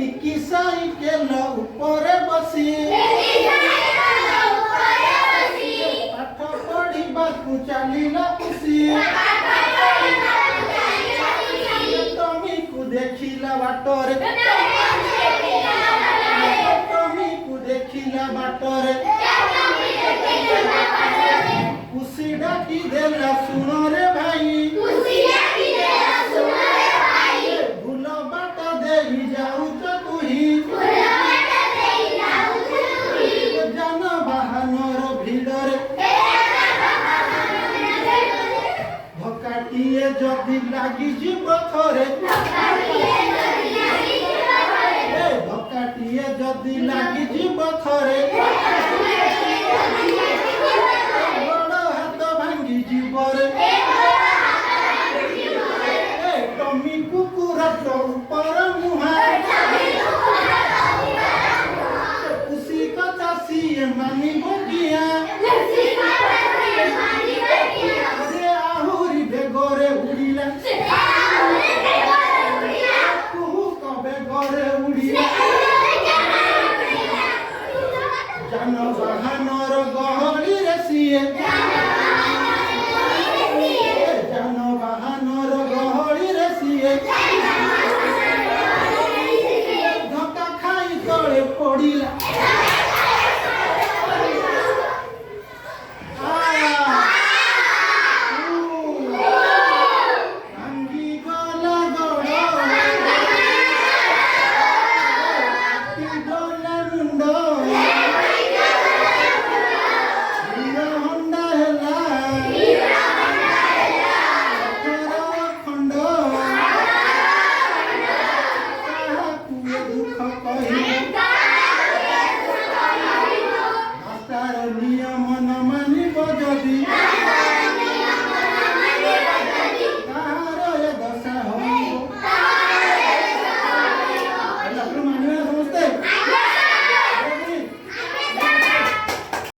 टिकी साइकेल ऊपर बसी पाठ पढ़िबाकू चलिला खुशी टमी को देखिला बाटरे टमी को देखिला बाटरे खुशी डाकी देला सुनो रे भाई भूल बाट देई जाऊच तुही जान बाहनर भिड़रे धक्काटिए जदि लागी जीव थरे धक्काटिए जदि लागी जीव थरे बड़ हाथ भांगी जीवरे टमी कुकुर तो ऊपर मुहा उसी कथा सीए मानी बगिया आहुरी बेगरे उड़िला कुहू कबे गरे उड़िला जान बाहनर गहली रे सीए